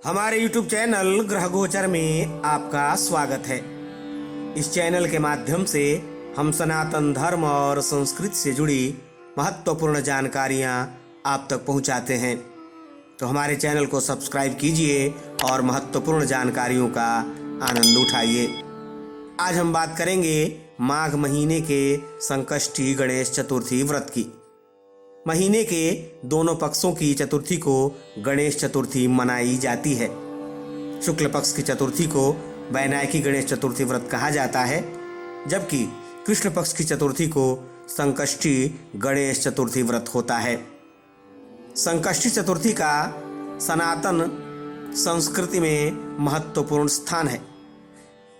हमारे YouTube channel ग्रह गोचर में आपका स्वागत है। इस चैनल के माध्यम से हम सनातन धर्म और संस्कृति से जुड़ी महत्वपूर्ण जानकारियां आप तक पहुंचाते हैं। तो हमारे चैनल को सब्सक्राइब कीजिए और महत्वपूर्ण जानकारियों का आनंद उठाइए। आज हम बात करेंगे माघ महीने के संकष्टी गणेश चतुर्थी व्रत की। महीने के दोनों पक्षों की चतुर्थी को गणेश चतुर्थी मनाई जाती है। शुक्ल पक्ष की चतुर्थी को वैनायकी गणेश चतुर्थी व्रत कहा जाता है, जबकि कृष्ण पक्ष की चतुर्थी को संकष्टी गणेश चतुर्थी व्रत होता है। संकष्टी चतुर्थी का सनातन संस्कृति में महत्वपूर्ण स्थान है।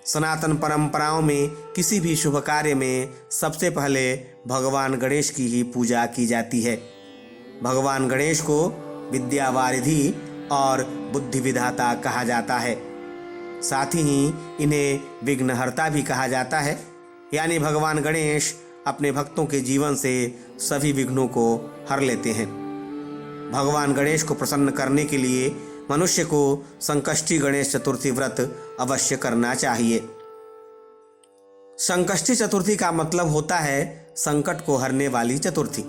सनातन परंपराओं में किसी भी शुभ कार्य में सबसे पहले भगवान गणेश की ही पूजा की जाती है। भगवान गणेश को विद्यावारिधि और बुद्धि विधाता कहा जाता है। साथ ही इन्हें विघ्नहर्ता भी कहा जाता है, यानी भगवान गणेश अपने भक्तों के जीवन से सभी विघ्नों को हर लेते हैं। भगवान गणेश को प्रसन्न करने के लिए मनुष्य को संकष्टी गणेश चतुर्थी व्रत अवश्य करना चाहिए। संकष्टी चतुर्थी का मतलब होता है संकट को हरने वाली चतुर्थी।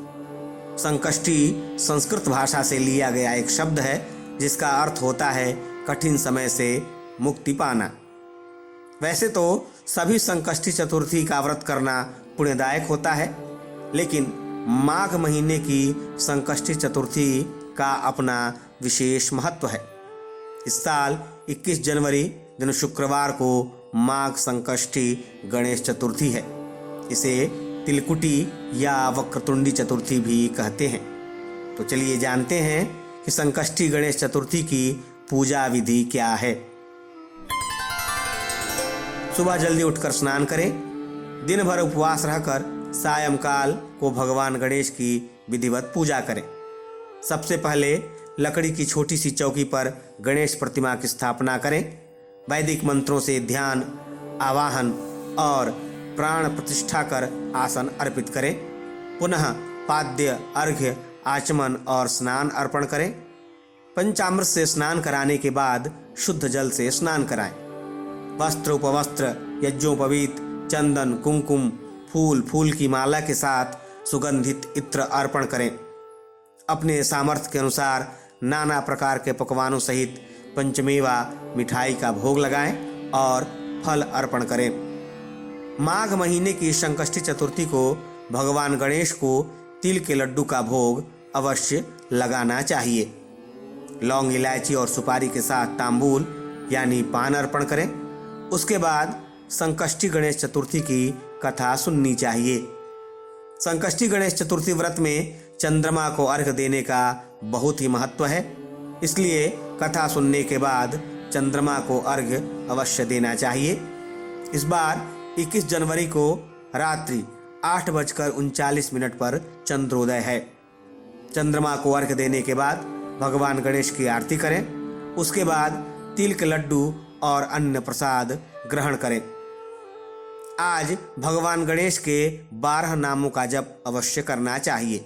संकष्टी संस्कृत भाषा से लिया गया एक शब्द है, जिसका अर्थ होता है कठिन समय से मुक्ति पाना। वैसे तो सभी संकष्टी चतुर्थी का व्रत करना पुण्यदायक होता है, लेकिन माघ महीने की संकष्टी चतुर्थी का अपना विशेष महत्व है। इस साल 21 जनवरी दिन शुक्रवार को माघ संकष्टी गणेश चतुर्थी है। इसे तिलकुटी या वक्रतुंडी चतुर्थी भी कहते हैं। तो चलिए जानते हैं कि संकष्टी गणेश चतुर्थी की पूजा विधि क्या है। सुबह जल्दी उठकर स्नान करें। दिन भर उपवास रहकर सायंकाल को भगवान गणेश की विधिवत पूजा करें। सबसे पहले लकड़ी की छोटी सी चौकी पर गणेश प्रतिमा की स्थापना करें। वैदिक मंत्रों से ध्यान, आवाहन और प्राण प्रतिष्ठा कर आसन अर्पित करें। पुनः पाद्य, अर्घ्य, आचमन और स्नान अर्पण करें। पंचामृत से स्नान कराने के बाद शुद्ध जल से स्नान कराएं। वस्त्र उपवस्त्र, यज्ञोपवीत, चंदन, कुमकुम, फूल की माला के साथ सुगंधित इत्र अर्पण करें। अपने सामर्थ्य के अनुसार नाना प्रकार के पकवानों सहित पंचमेवा मिठाई का भोग लगाएं और फल अर्पण करें। माघ महीने की संकष्टी चतुर्थी को भगवान गणेश को तिल के लड्डू का भोग अवश्य लगाना चाहिए। लौंग, इलायची और सुपारी के साथ तांबूल यानी पान अर्पण करें। उसके बाद संकष्टी गणेश चतुर्थी की कथा सुननी चाहिए। संकष्टी गणेश चतुर्थी व्रत में चंद्रमा को अर्घ्य देने का बहुत ही महत्व है, इसलिए कथा सुनने के बाद चंद्रमा को अर्घ्य अवश्य देना चाहिए। इस बार 21 जनवरी को रात्रि 8:39 पर चंद्रोदय है। चंद्रमा को अर्घ्य देने के बाद भगवान गणेश की आरती करें। उसके बाद तिल के लड्डू और अन्न प्रसाद ग्रहण करें। आज भगवान गणेश के 12 नामों का जप अवश्य करना चाहिए।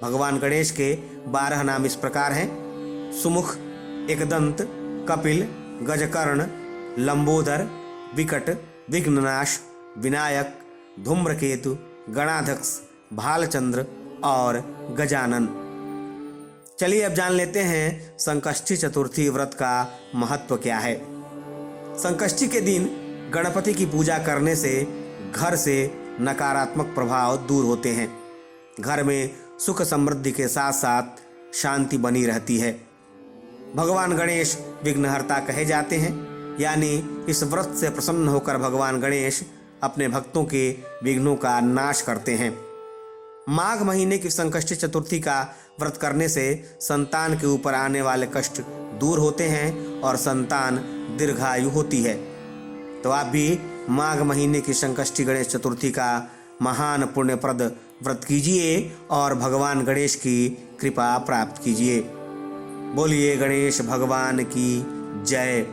भगवान गणेश के 12 नाम इस प्रकार हैं: सुमुख, एकदंत, कपिल, गजकर्ण, लंबोदर, विकट, विघ्ननाश, विनायक, धूम्रकेतु, गणाध्यक्ष, भालचंद्र और गजानन। चलिए अब जान लेते हैं संकष्टी चतुर्थी व्रत का महत्व क्या है। संकष्टी के दिन गणपति की पूजा करने से घर से नकारात्मक प्रभाव दूर होते हैं। घर में सुख समृद्धि के साथ साथ शांति बनी रहती है। भगवान गणेश विघ्नहर्ता कहे जाते हैं, यानी इस व्रत से प्रसन्न होकर भगवान गणेश अपने भक्तों के विघ्नों का नाश करते हैं। माघ महीने की संकष्टी चतुर्थी का व्रत करने से संतान के ऊपर आने वाले कष्ट दूर होते हैं और संतान दीर्घायु होती है। तो आप भी माघ महीने की संकष्टी गणेश चतुर्थी का महान पुण्यप्रद व्रत कीजिए और भगवान गणेश की कृपा प्राप्त कीजिए। बोलिए गणेश भगवान की जय।